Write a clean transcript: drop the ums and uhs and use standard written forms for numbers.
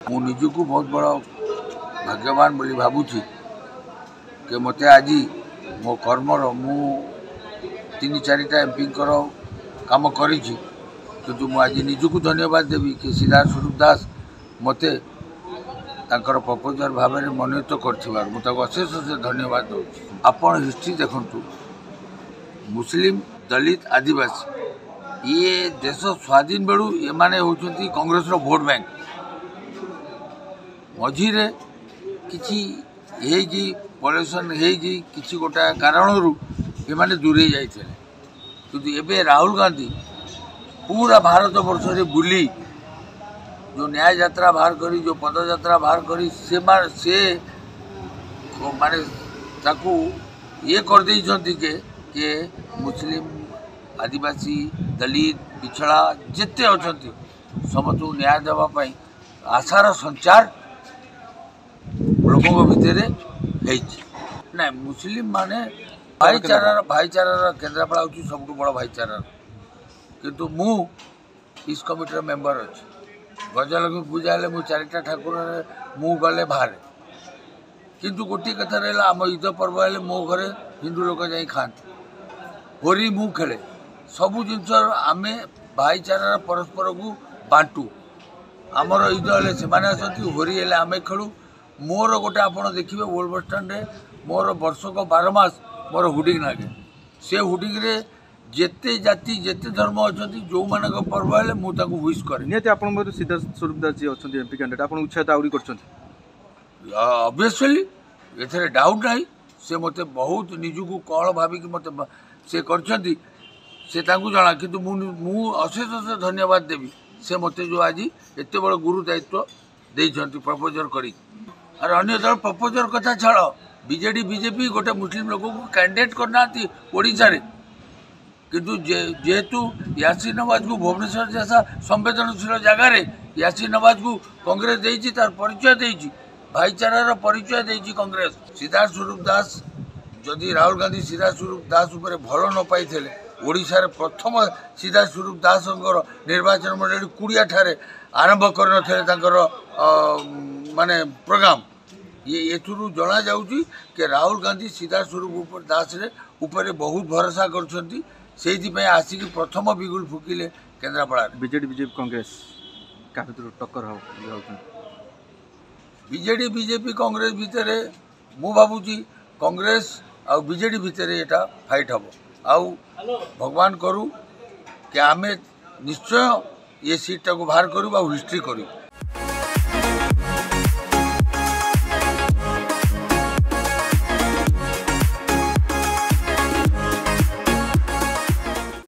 मु निजको बहुत बड़ा भाग्यवान बोली भावुची कि मत आज मो कर्मर मु 3-4टा एमपी काम करी किंतु मु आज निजको धन्यवाद देवी कि सिद्धार्थ स्वरूप दास मते तांकर प्रपोजर भाव में मनोनीत कर अशेष अशेष धन्यवाद दूँ। आपण हिस्ट्री देखु मुस्लिम दलित आदिवासी ये देश स्वाधीन बेलू एमाने होचंती कांग्रेस रो भोट बैंक मझीरे किछि हेगी पॉल्यूशन हेगी किछि गोटा कारणरू एमाने दूरे जाइथे किंतु एबे राहुल गांधी पूरा भारत वर्ष रे बुली जो न्याय यात्रा बाहर करी जो पद यात्रा बाहर करी से माने ताकू ये कर देइछंती के मुस्लिम आदिवासी दलित पिछड़ा जिते अछंती समस्त न्याय देवा पई आशार संचार लोकों भितर ना मुस्लिम माने भाईचारा केन्द्रापड़ा हूँ सब बड़ भाईचारा किंतु मु इस कमिटी मेंबर अच्छी गजलक्ष्मी पूजा हेल्ले मु 4टा ठाकुर मु गले बाहर किंतु गोटे कथा रहा आम ईद पर्व हेल्ले मो घरे हिंदू लोक जाई खाते होरी मु खेले सबू जिनस आम भाईचारा परस्पर को बांटू आमर ईद हेल्ले से आसती होरी हेल्ले आम खेलू मोर गोटे आप देखिए ओल्ड बस स्टाण्ड मोर वर्षक 12 मास मोर हुडिंग लगे से हुडिंग रे जेते जाति जेते धर्म अच्छा जो मान पर्व है मुझे विश करे निहत आप सिद्धार्थ स्वरूप दास जी अच्छा एमपी कैंडिडेट आप उत्साहित आउरी ऑब्वियसली एथे डाउट नहीं से मते बहुत निजको कल भाविक मत से करछंती से तांकु जाना किंतु मु अशेष अशेष धन्यवाद देवी से मते जो आज एते बड़ गुरु दायित्व देइछंती प्रपोजर करी और अन्य दल प्रपोजर कथा छाड़ बीजेडी बीजेपी गोटे मुस्लिम लोक को कैंडिडेट करना ओडिशा रे किंतु जेहेतु यासीन नवाज को भुवनेश्वर जैसा संवेदनशील जगार यासीन नवाज को कांग्रेस देइछि तार परिचय देइछि भाईचारार परिचय देइछि कांग्रेस सिद्धार्थ स्वरूप दास जदि राहुल गांधी सिद्धार्थ स्वरूप दास उपर भल न पाई ओडिशा रे प्रथम सिद्धार्थ स्वरूप दास निर्वाचन मंडली कुड़िया ठारे आरंभ कर माने प्रोग्राम ये एथुरु जना जाउछि कि राहुल गांधी सिद्धार्थ स्वरूप दास रे ऊपर बहुत भरोसा करछंती से आसिक प्रथम बिगुल फुकिले केन्द्रापड़ा बीजेडी बीजेपी कांग्रेस का टक्कर हो बीजेडी बीजेपी कांग्रेस भितर मु भावुची कांग्रेस आ बीजेडी भितर एटा फाइट हम आउ भगवान करू कि आमे निश्चय ये सीट टाको बाहर करू हिस्ट्री करू।